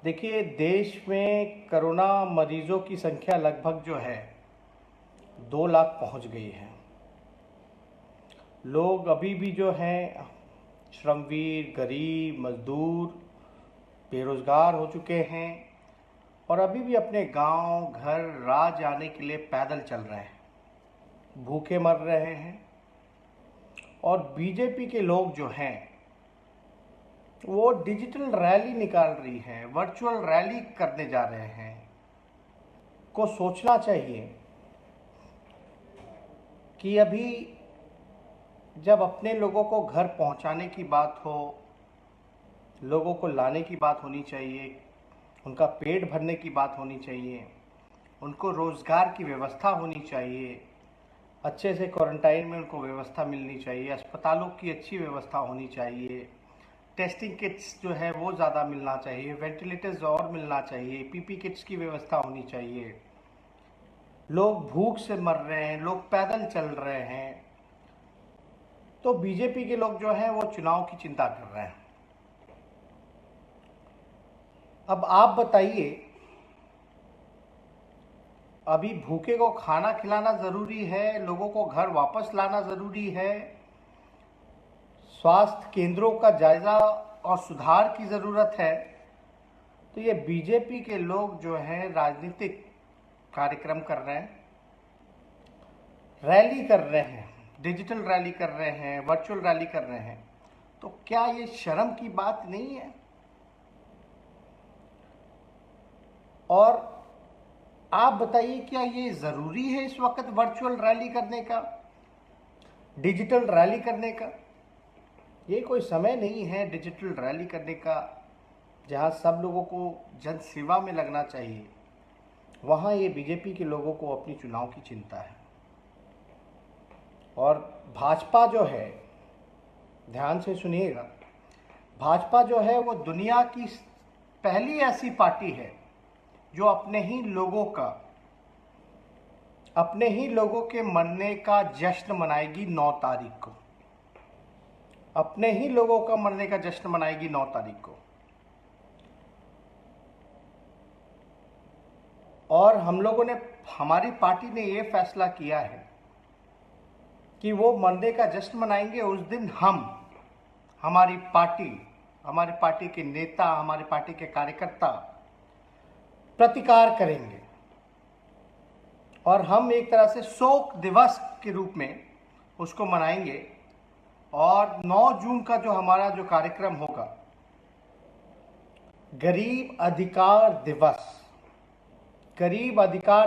देखिए, देश में कोरोना मरीजों की संख्या लगभग जो है 2 लाख पहुंच गई है। लोग अभी भी जो हैं श्रमवीर, गरीब, मजदूर, बेरोजगार हो चुके हैं और अभी भी अपने गांव, घर, राज जाने के लिए पैदल चल रहे हैं, भूखे मर रहे हैं। और बीजेपी के लोग जो हैं वो डिजिटल रैली निकाल रही हैं, वर्चुअल रैली करने जा रहे हैं। को सोचना चाहिए कि अभी जब अपने लोगों को घर पहुंचाने की बात हो, लोगों को लाने की बात होनी चाहिए, उनका पेट भरने की बात होनी चाहिए, उनको रोज़गार की व्यवस्था होनी चाहिए, अच्छे से क्वारंटाइन में उनको व्यवस्था मिलनी चाहिए, अस्पतालों की अच्छी व्यवस्था होनी चाहिए, टेस्टिंग किट्स जो है वो ज़्यादा मिलना चाहिए, वेंटिलेटर्स और मिलना चाहिए, पीपी किट्स की व्यवस्था होनी चाहिए। लोग भूख से मर रहे हैं, लोग पैदल चल रहे हैं। तो बीजेपी के लोग जो हैं वो चुनाव की चिंता कर रहे हैं। अब आप बताइए, अभी भूखे को खाना खिलाना ज़रूरी है, लोगों को घर वापस लाना ज़रूरी है, स्वास्थ्य केंद्रों का जायज़ा और सुधार की ज़रूरत है। तो ये बीजेपी के लोग जो हैं राजनीतिक कार्यक्रम कर रहे हैं, रैली कर रहे हैं, डिजिटल रैली कर रहे हैं, वर्चुअल रैली कर रहे हैं। तो क्या ये शर्म की बात नहीं है? और आप बताइए, क्या ये ज़रूरी है इस वक्त वर्चुअल रैली करने का, डिजिटल रैली करने का? ये कोई समय नहीं है डिजिटल रैली करने का जहां सब लोगों को जन सेवा में लगना चाहिए। वहां ये बीजेपी के लोगों को अपनी चुनाव की चिंता है। और भाजपा जो है, ध्यान से सुनिएगा, भाजपा जो है वो दुनिया की पहली ऐसी पार्टी है जो अपने ही लोगों के मरने का जश्न मनाएगी 9 तारीख को। अपने ही लोगों का मरने का जश्न मनाएगी 9 तारीख को। और हमारी पार्टी ने ये फैसला किया है कि वो मरने का जश्न मनाएंगे उस दिन हमारी पार्टी के नेता, हमारी पार्टी के कार्यकर्ता प्रतिकार करेंगे और हम एक तरह से शोक दिवस के रूप में उसको मनाएंगे। और 9 जून का जो हमारा जो कार्यक्रम होगा, गरीब अधिकार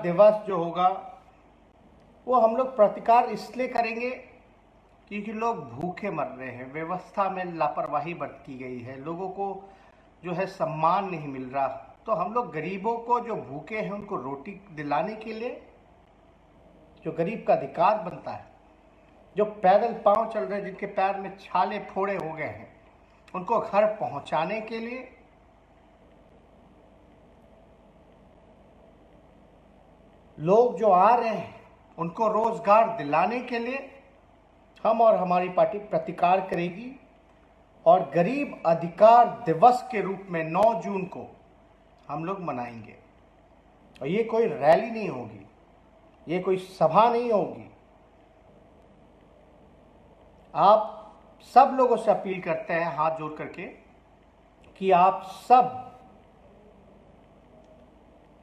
दिवस जो होगा, वो हम लोग प्रतिकार इसलिए करेंगे क्योंकि लोग भूखे मर रहे हैं, व्यवस्था में लापरवाही बरती गई है, लोगों को जो है सम्मान नहीं मिल रहा। तो हम लोग गरीबों को, जो भूखे हैं, उनको रोटी दिलाने के लिए, जो गरीब का अधिकार बनता है, जो पैदल पांव चल रहे हैं, जिनके पैर में छाले फोड़े हो गए हैं, उनको घर पहुंचाने के लिए, लोग जो आ रहे हैं उनको रोजगार दिलाने के लिए हम और हमारी पार्टी प्रतिकार करेगी। और गरीब अधिकार दिवस के रूप में 9 जून को हम लोग मनाएंगे। और ये कोई रैली नहीं होगी, ये कोई सभा नहीं होगी। आप सब लोगों से अपील करते हैं हाथ जोड़ करके कि आप सब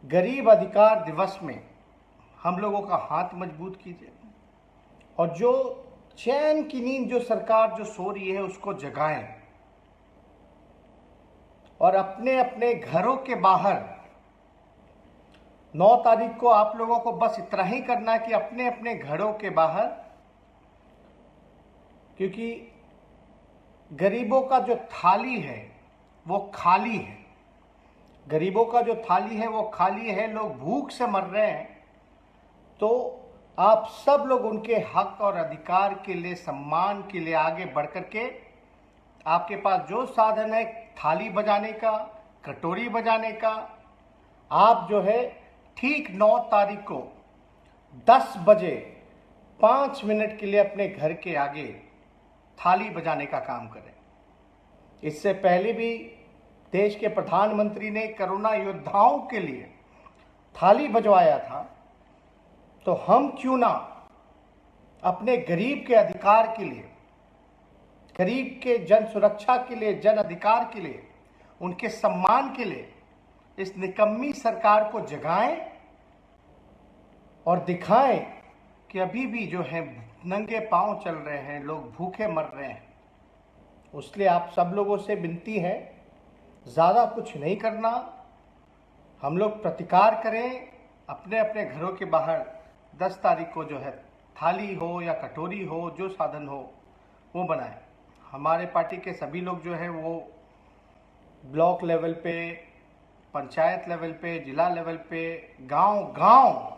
गरीब अधिकार दिवस में हम लोगों का हाथ मजबूत कीजिए और जो चैन की नींद जो सरकार जो सो रही है उसको जगाएं। और अपने अपने घरों के बाहर 9 तारीख को आप लोगों को बस इतना ही करना है कि अपने अपने घरों के बाहर, क्योंकि गरीबों का जो थाली है वो खाली है, गरीबों का जो थाली है वो खाली है, लोग भूख से मर रहे हैं। तो आप सब लोग उनके हक और अधिकार के लिए, सम्मान के लिए आगे बढ़ करके, आपके पास जो साधन है थाली बजाने का, कटोरी बजाने का, आप जो है ठीक 9 तारीख को 10 बजे 5 मिनट के लिए अपने घर के आगे थाली बजाने का काम करें। इससे पहले भी देश के प्रधानमंत्री ने कोरोना योद्धाओं के लिए थाली बजवाया था, तो हम क्यों ना अपने गरीब के अधिकार के लिए, गरीब के जन सुरक्षा के लिए, जन अधिकार के लिए, उनके सम्मान के लिए इस निकम्मी सरकार को जगाएं और दिखाएं कि अभी भी जो है नंगे पांव चल रहे हैं, लोग भूखे मर रहे हैं। उसलिए आप सब लोगों से विनती है, ज़्यादा कुछ नहीं करना, हम लोग प्रतिकार करें, अपने अपने घरों के बाहर 10 तारीख को जो है थाली हो या कटोरी हो, जो साधन हो वो बनाएं। हमारे पार्टी के सभी लोग जो है वो ब्लॉक लेवल पे, पंचायत लेवल पे, जिला लेवल पे, गांव गांव,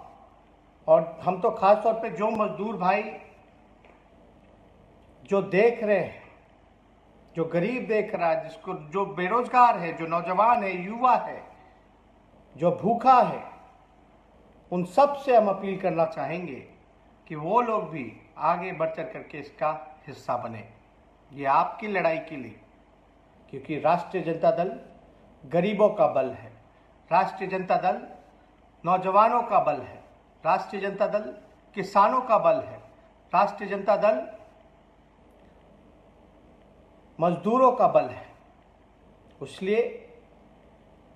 और हम तो खास तौर पे जो मजदूर भाई जो देख रहे हैं, जो गरीब देख रहा है, जिसको जो बेरोजगार है, जो नौजवान है, युवा है, जो भूखा है, उन सब से हम अपील करना चाहेंगे कि वो लोग भी आगे बढ़ चढ़ करके इसका हिस्सा बने। ये आपकी लड़ाई के लिए, क्योंकि राष्ट्रीय जनता दल गरीबों का बल है, राष्ट्रीय जनता दल नौजवानों का बल है, राष्ट्रीय जनता दल किसानों का बल है, राष्ट्रीय जनता दल मजदूरों का बल है। इसलिए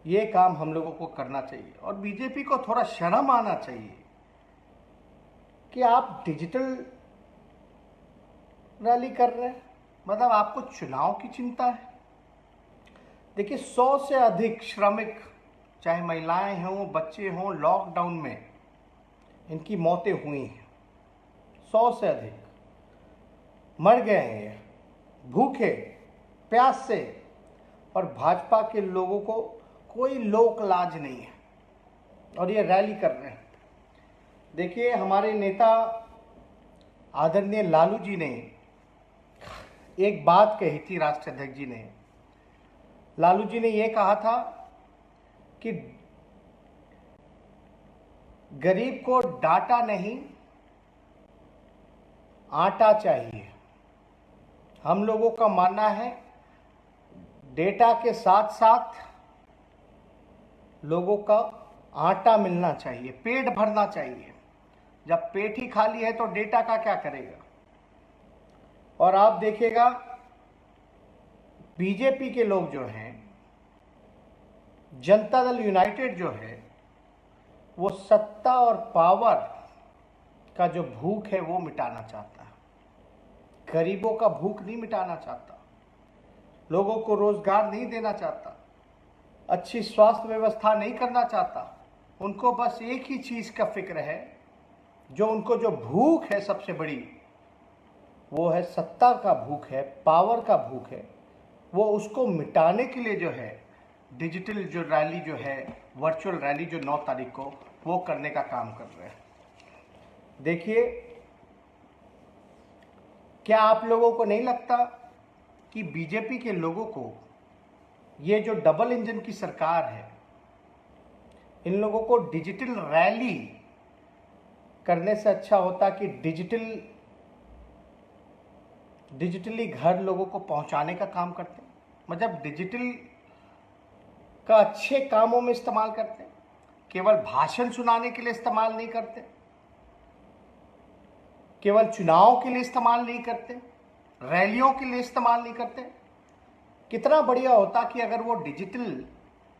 ये काम हम लोगों को करना चाहिए और बीजेपी को थोड़ा शर्म आना चाहिए कि आप डिजिटल रैली कर रहे हैं, मतलब आपको चुनाव की चिंता है। देखिए 100 से अधिक श्रमिक, चाहे महिलाएं हों, बच्चे हों, लॉकडाउन में इनकी मौतें हुई हैं। 100 से अधिक मर गए हैं भूखे प्यास से, और भाजपा के लोगों को कोई लोक लाज नहीं है और ये रैली कर रहे हैं। देखिए हमारे नेता आदरणीय लालू जी ने एक बात कही थी, राष्ट्रीय अध्यक्ष जी ने, लालू जी ने यह कहा था कि गरीब को डाटा नहीं आटा चाहिए। हम लोगों का मानना है डेटा के साथ साथ लोगों का आटा मिलना चाहिए, पेट भरना चाहिए। जब पेट ही खाली है तो डेटा का क्या करेगा। और आप देखिएगा बीजेपी के लोग जो हैं, जनता दल यूनाइटेड जो है, वो सत्ता और पावर का जो भूख है वो मिटाना चाहता है, गरीबों का भूख नहीं मिटाना चाहता, लोगों को रोजगार नहीं देना चाहता, अच्छी स्वास्थ्य व्यवस्था नहीं करना चाहता। उनको बस एक ही चीज का फिक्र है, जो उनको जो भूख है सबसे बड़ी, वो है सत्ता का भूख है, पावर का भूख है। वो उसको मिटाने के लिए जो है डिजिटल जो रैली जो है, वर्चुअल रैली जो 9 तारीख को वो करने का काम कर रहे हैं। देखिए क्या आप लोगों को नहीं लगता कि बीजेपी के लोगों को ये जो डबल इंजन की सरकार है, इन लोगों को डिजिटल रैली करने से अच्छा होता कि डिजिटली घर लोगों को पहुंचाने का काम करते, मतलब डिजिटल का अच्छे कामों में इस्तेमाल करते, केवल भाषण सुनाने के लिए इस्तेमाल नहीं करते, केवल चुनाव के लिए इस्तेमाल नहीं करते, रैलियों के लिए इस्तेमाल नहीं करते। कितना बढ़िया होता कि अगर वो डिजिटल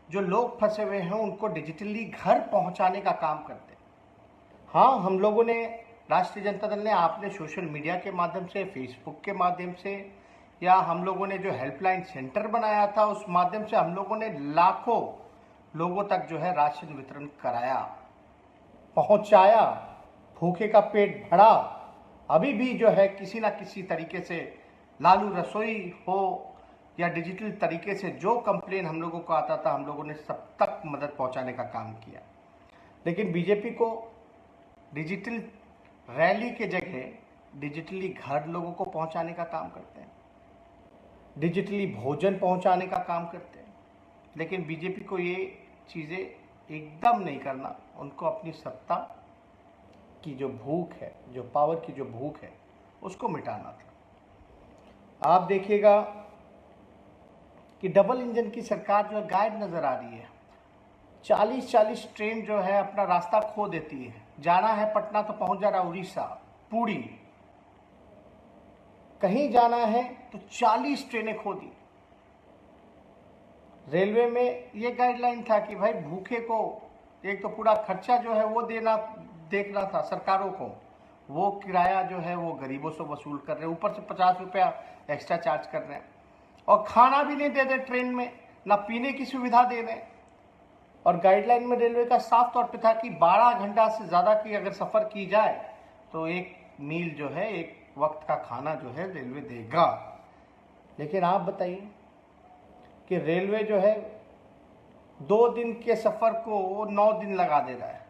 जो लोग फंसे हुए हैं उनको डिजिटली घर पहुंचाने का काम करते। हाँ, हम लोगों ने, राष्ट्रीय जनता दल ने, आपने सोशल मीडिया के माध्यम से, फेसबुक के माध्यम से, या हम लोगों ने जो हेल्पलाइन सेंटर बनाया था उस माध्यम से हम लोगों ने लाखों लोगों तक जो है राशन वितरण कराया, पहुंचाया, भूखे का पेट भरा। अभी भी जो है किसी ना किसी तरीके से लालू रसोई हो या डिजिटल तरीके से जो कंप्लेन हम लोगों को आता था, हम लोगों ने सब तक मदद पहुंचाने का काम किया। लेकिन बीजेपी को डिजिटल रैली के जगह डिजिटली घर लोगों को पहुंचाने का काम करते हैं, डिजिटली भोजन पहुंचाने का काम करते हैं। लेकिन बीजेपी को ये चीज़ें एकदम नहीं करना, उनको अपनी सत्ता की जो भूख है, जो पावर की जो भूख है, उसको मिटाना था। आप देखिएगा कि डबल इंजन की सरकार जो है गायब नज़र आ रही है। 40-40 ट्रेन जो है अपना रास्ता खो देती है। जाना है पटना तो पहुंच जा रहा उड़ीसा, पुरी। कहीं जाना है तो 40 ट्रेनें खो दी। रेलवे में ये गाइडलाइन था कि भाई भूखे को एक तो पूरा खर्चा जो है वो देखना था सरकारों को, वो किराया जो है वो गरीबों से वसूल कर रहे हैं, ऊपर से 50 रुपया एक्स्ट्रा चार्ज कर रहे हैं, और खाना भी नहीं दे रहे ट्रेन में, ना पीने की सुविधा दे रहे हैं। और गाइडलाइन में रेलवे का साफ तौर पे था कि 12 घंटा से ज़्यादा की अगर सफ़र की जाए तो एक मील जो है, एक वक्त का खाना जो है रेलवे देगा। लेकिन आप बताइए कि रेलवे जो है 2 दिन के सफ़र को 9 दिन लगा दे रहा है।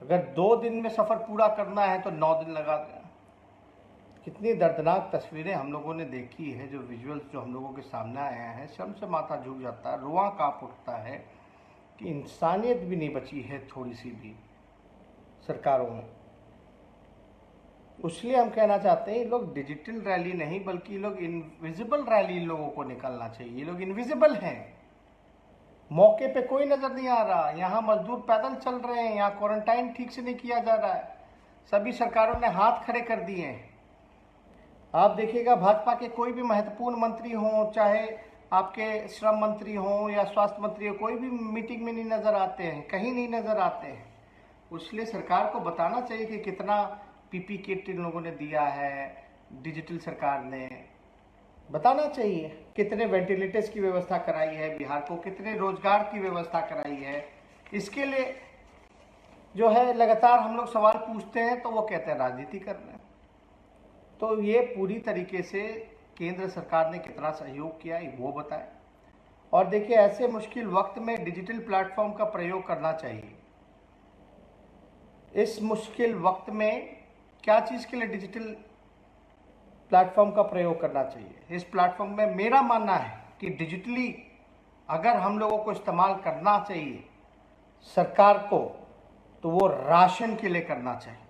अगर 2 दिन में सफ़र पूरा करना है तो 9 दिन लगा दे। कितनी दर्दनाक तस्वीरें हम लोगों ने देखी है, जो विजुअल्स जो हम लोगों के सामने आया है, शर्म से माथा झुक जाता है, रुआं कांप उठता है कि इंसानियत भी नहीं बची है थोड़ी सी भी सरकारों में। इसलिए हम कहना चाहते हैं, ये लोग डिजिटल रैली नहीं बल्कि ये लोग इनविजिबल रैली इन लोगों को निकलना चाहिए। ये लोग इनविजिबल हैं, मौके पे कोई नज़र नहीं आ रहा। यहाँ मजदूर पैदल चल रहे हैं, यहाँ क्वारंटाइन ठीक से नहीं किया जा रहा है, सभी सरकारों ने हाथ खड़े कर दिए हैं। आप देखिएगा भाजपा के कोई भी महत्वपूर्ण मंत्री हों, चाहे आपके श्रम मंत्री हों या स्वास्थ्य मंत्री हो, कोई भी मीटिंग में नहीं नज़र आते हैं, कहीं नहीं नज़र आते हैं। इसलिए सरकार को बताना चाहिए कि कितना पीपी किट इन लोगों ने दिया है, डिजिटल सरकार ने बताना चाहिए, कितने वेंटिलेटर्स की व्यवस्था कराई है बिहार को, कितने रोजगार की व्यवस्था कराई है। इसके लिए जो है लगातार हम लोग सवाल पूछते हैं तो वो कहते हैं राजनीति कर रहे हैं। तो ये पूरी तरीके से केंद्र सरकार ने कितना सहयोग किया है वो बताए। और देखिए, ऐसे मुश्किल वक्त में डिजिटल प्लेटफॉर्म का प्रयोग करना चाहिए। इस मुश्किल वक्त में क्या चीज़ के लिए डिजिटल प्लेटफॉर्म का प्रयोग करना चाहिए? इस प्लेटफॉर्म में मेरा मानना है कि डिजिटली अगर हम लोगों को इस्तेमाल करना चाहिए सरकार को, तो वो राशन के लिए करना चाहिए,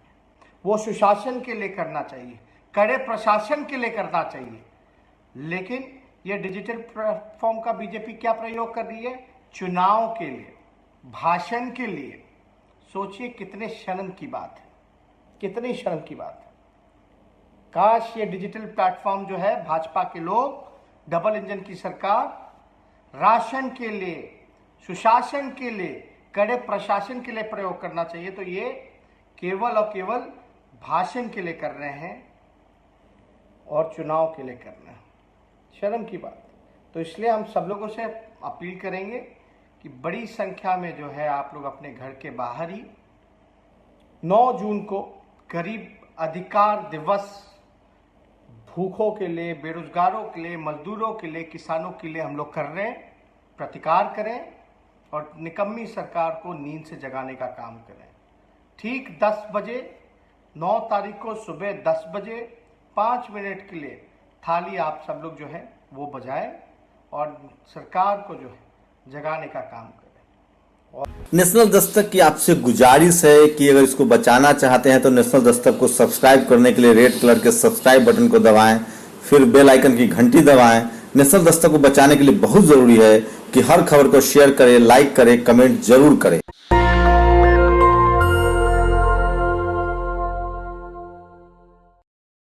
वो सुशासन के लिए करना चाहिए, कड़े प्रशासन के लिए करना चाहिए। लेकिन ये डिजिटल प्लेटफॉर्म का बीजेपी क्या प्रयोग कर रही है? चुनाव के लिए, भाषण के लिए। सोचिए कितने शर्म की बात है, कितनी शर्म की बात है। काश ये डिजिटल प्लेटफॉर्म जो है भाजपा के लोग, डबल इंजन की सरकार, राशन के लिए, सुशासन के लिए, कड़े प्रशासन के लिए प्रयोग करना चाहिए। तो ये केवल और केवल भाषण के लिए कर रहे हैं और चुनाव के लिए कर रहे हैं। शर्म की बात। तो इसलिए हम सब लोगों से अपील करेंगे कि बड़ी संख्या में जो है आप लोग अपने घर के बाहर ही 9 जून को गरीब अधिकार दिवस भूखों के लिए, बेरोजगारों के लिए, मजदूरों के लिए, किसानों के लिए हम लोग कर रहे हैं। प्रतिकार करें और निकम्मी सरकार को नींद से जगाने का काम करें। ठीक 10 बजे 9 तारीख को सुबह 10 बजे 5 मिनट के लिए थाली आप सब लोग जो है वो बजाएं और सरकार को जो है जगाने का काम करें। नेशनल दस्तक की आपसे गुजारिश है कि अगर इसको बचाना चाहते हैं तो नेशनल दस्तक को सब्सक्राइब करने के लिए रेड कलर के सब्सक्राइब बटन को दबाएं, फिर बेल आइकन की घंटी दबाएं। नेशनल दस्तक को बचाने के लिए बहुत जरूरी है कि हर खबर को शेयर करें, लाइक करें, कमेंट जरूर करें।